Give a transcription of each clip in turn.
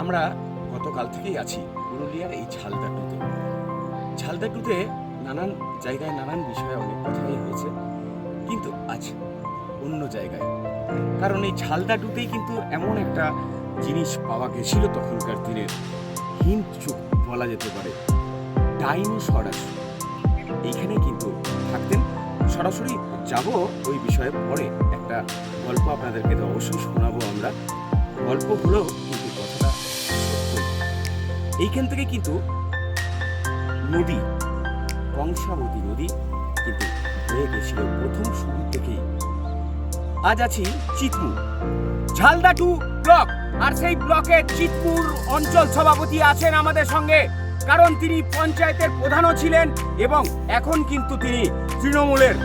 আমরা গতকাল থেকেই আছি পুরুলিয়ার এই ঝালদাটুতে। ঝালদাটুতে নানান জায়গায় নানান বিষয়ে অনেক কথাই হয়েছে, কিন্তু আজ অন্য জায়গায়। কারণ এই ঝালদাটুতেই কিন্তু এমন একটা জিনিস পাওয়া গেছিল তখনকার দিনের হিংসুক বলা যেতে পারে, ডাইনোসরাস এইখানে কিন্তু থাকতেন। সরাসরি যাব ওই বিষয়ে পরে, একটা গল্প আপনাদেরকে তো অবশ্যই শোনাবো আমরা। গল্প হলেও কিন্তু কথাটা সত্য। এইখান থেকে কিন্তু নদী, কংসাবতী নদী কিন্তু বয়ে গেছিল প্রথম শুরু থেকেই। আজ আছি চিতপুর, ঝালদাটু ব্লক, আর সেই ব্লকে চিতপুর অঞ্চল সভাপতি আছেন আমাদের সঙ্গে। কারণ তিনি পঞ্চায়েতের প্রধানও ছিলেন এবং এখন কিন্তু তিনি তৃণমূলের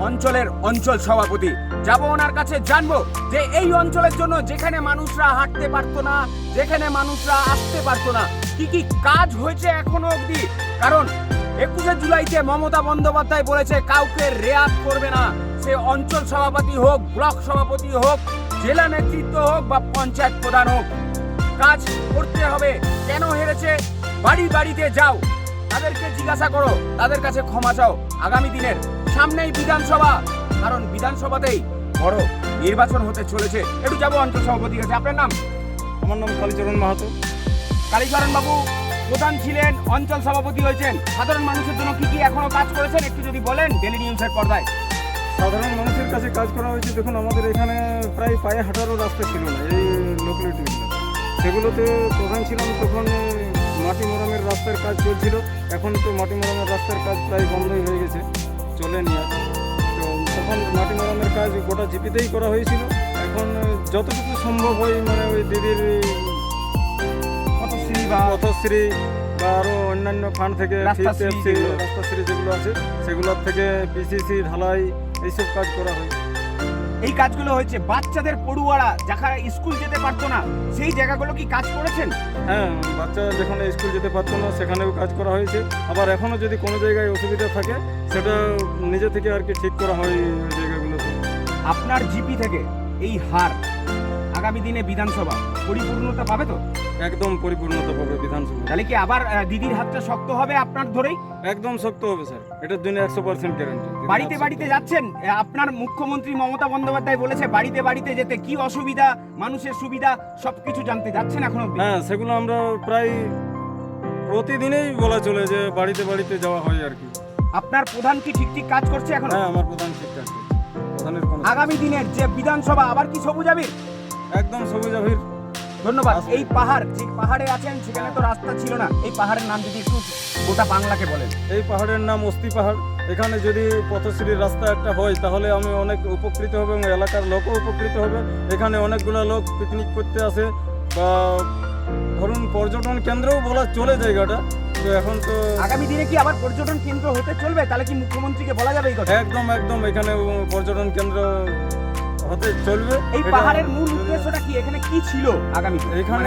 অঞ্চলের অঞ্চল সভাপতি। যাব ওনার কাছে, জানবো যে এই অঞ্চলের জন্য যেখানে মানুষরা হাঁটতে পারতো না, যেখানে মানুষরা আসতে পারতো না, কি কি কাজ হয়েছে এখনো অবধি। কারণ 21শে জুলাইতে মমতা বন্দ্যোপাধ্যায় বলেছে কাউকে রেয়াত করবে না, সে অঞ্চল সভাপতি হোক, ব্লক সভাপতি হোক, জেলা নেতৃত্ব হোক বা পঞ্চায়েত প্রধান হোক, কাজ করতে হবে। কেন হেরেছে? বাড়ি বাড়িতে যাও, তাদেরকে জিজ্ঞাসা করো, তাদের কাছে ক্ষমা চাও। আগামী দিনের সামনেই বিধানসভা, কারণ বিধানসভাতেই বড় নির্বাচন হতে চলেছে। একটু যাবো অঞ্চল সভাপতির কাছে। আপনার নাম? আমার নাম কালীচরণ মাহাতো। কালীচরণ বাবু প্রধান ছিলেন, অঞ্চল সভাপতি হয়েছেন, সাধারণ মানুষের জন্য কি কি এখনো কাজ করেছেন একটু যদি বলেন ডেলি নিউজের পর্দায়। সাধারণ মানুষের কাছে কাজ করা হয়েছে। দেখুন, আমাদের এখানে প্রায় পায়ে হাঁটারও রাস্তা ছিল না এই লোকালিটিগুলো। সেগুলোতে প্রধান ছিলাম তখন মাটি মোড়ামের রাস্তার কাজ চলছিল। এখন তো মাটি মোড়ামের রাস্তার কাজ প্রায় বন্ধই হয়ে গেছে, চলেনি আর। তো তখন মাটি মোড়ামের কাজ গোটা জিপিতেই করা হয়েছিল। এখন যতটুকু সম্ভব হয়, মানে ওই দিদির পথশ্রী বা আরও অন্যান্য ফান্ড থেকে রাস্তাশ্রী যেগুলো আছে সেগুলোর থেকে পিসিসি ঢালাই এইসব কাজ করা হয়। এই কাজগুলো হয়েছে বাচ্চাদের পড়ুয়ারা যারা স্কুল যেতে পারতো না, সেই জায়গাগুলো কি কাজ করেছেন? হ্যাঁ, বাচ্চা যেখানে স্কুল যেতে পারতো না সেখানেও কাজ করা হয়েছে। আবার এখনও যদি কোনো জায়গায় অসুবিধা থাকে সেটা নিজে থেকে আর কি ঠিক করা হয় ওই জায়গাগুলোতে। আপনার জিপি থেকে এই হার আগামী দিনে বিধানসভা পরিপূর্ণতা পাবে তো? একদম পরিপূর্ণতা পাবে বিধানসভা। তাহলে কি আবার দিদির হাতটা শক্ত হবে আপনার ধরেই? একদম শক্ত হবে স্যার, এটার জন্য 100% গ্যারান্টি। বাড়িতে বাড়িতে যাচ্ছেন, আপনার মুখ্যমন্ত্রী মমতা বন্দ্যোপাধ্যায় বলেছে বাড়িতে বাড়িতে যেতে, কি অসুবিধা, মানুষের সুবিধা সবকিছু জানতে যাচ্ছেন এখন অবধি? হ্যাঁ, সেগুলো আমরা প্রায় প্রতিদিনই বলা চলে যে বাড়িতে বাড়িতে যাওয়া হয় আর কি। আপনার প্রধান কি ঠিক ঠিক কাজ করছে এখন? হ্যাঁ, আমার প্রধান ঠিক কাজ করছে। প্রধানের কোনো আগামী দিনের যে বিধানসভা আবার কি সবুজ আবির? একদম সবুজ আবির। ধন্যবাদ। এই পাহাড়, যে পাহাড়ে আছেন সেখানে তো রাস্তা ছিল না, এই পাহাড়ের নাম যদি একটু গোটা বাংলাকে বলেন। এই পাহাড়ের নাম অস্তি পাহাড়। এখানে যদি পথশ্রীর রাস্তা একটা হয় তাহলে আমি অনেক উপকৃত হবে এবং এলাকার লোকও উপকৃত হবে। এখানে অনেকগুলো লোক পিকনিক করতে আসে বা ধরুন পর্যটন কেন্দ্রও বলা চলে জায়গাটা। তো এখন তো আগামী দিনে কি আবার পর্যটন কেন্দ্র হতে চলবে? তাহলে কি মুখ্যমন্ত্রীকে বলা যাবে এই কথা? একদম এখানে পর্যটন কেন্দ্র হতে চলবে। এই পাহাড়ের মূল উদ্দেশ্যটা কি, এখানে কি ছিল আগামী? এখানে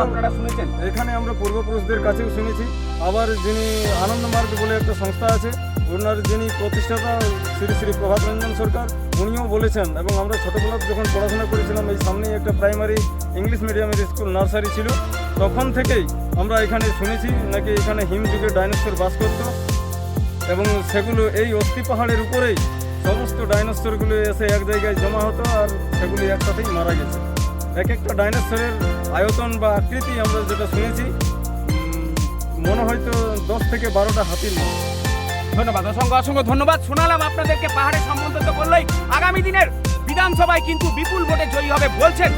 আপনারা শুনেছেন, এখানে আমরা পূর্বপুরুষদের কাছেও শুনেছি। আবার যিনি আনন্দমার্গ বলে একটা সংস্থা আছে, ওনার যিনি প্রতিষ্ঠাতা শ্রী শ্রী প্রভাত রঞ্জন সরকার, উনিও বলেছেন। এবং আমরা ছোটোবেলা যখন পড়াশোনা করেছিলাম এই সামনেই একটা প্রাইমারি ইংলিশ মিডিয়ামের স্কুল নার্সারি ছিল, তখন থেকেই আমরা এখানে শুনেছি নাকি এখানে হিমযুগে ডাইনোসর বাস করত এবং সেগুলো এই অস্থি পাহাড়ের উপরেই সমস্ত ডাইনোসরগুলো এসে এক জায়গায় জমা হতো আর সেগুলি একসাথেই মারা গেছে। এক একটা ডাইনোসরের আয়তন বা আকৃতি আমরা যেটা শুনেছি মনে হয়তো 10 থেকে 12টা হাতির মতো। ধন্যবাদ, অসংখ্য ধন্যবাদ। শোনালাম আপনাদেরকে পাহাড়ের সম্বন্ধে, তো করলেই আগামী দিনের বিধানসভায় কিন্তু বিপুল ভোটে জয়ী হবে বলছেন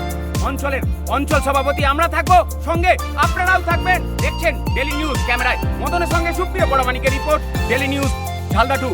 অঞ্চলের অঞ্চল সভাপতি। আমরা থাকবো সঙ্গে, আপনারাও থাকবেন। দেখছেন ডেলি নিউজ, ক্যামেরায় মদনের সঙ্গে সুপ্রিয় বড়মানিকের রিপোর্ট, ডেলি নিউজ ঝালদাটু।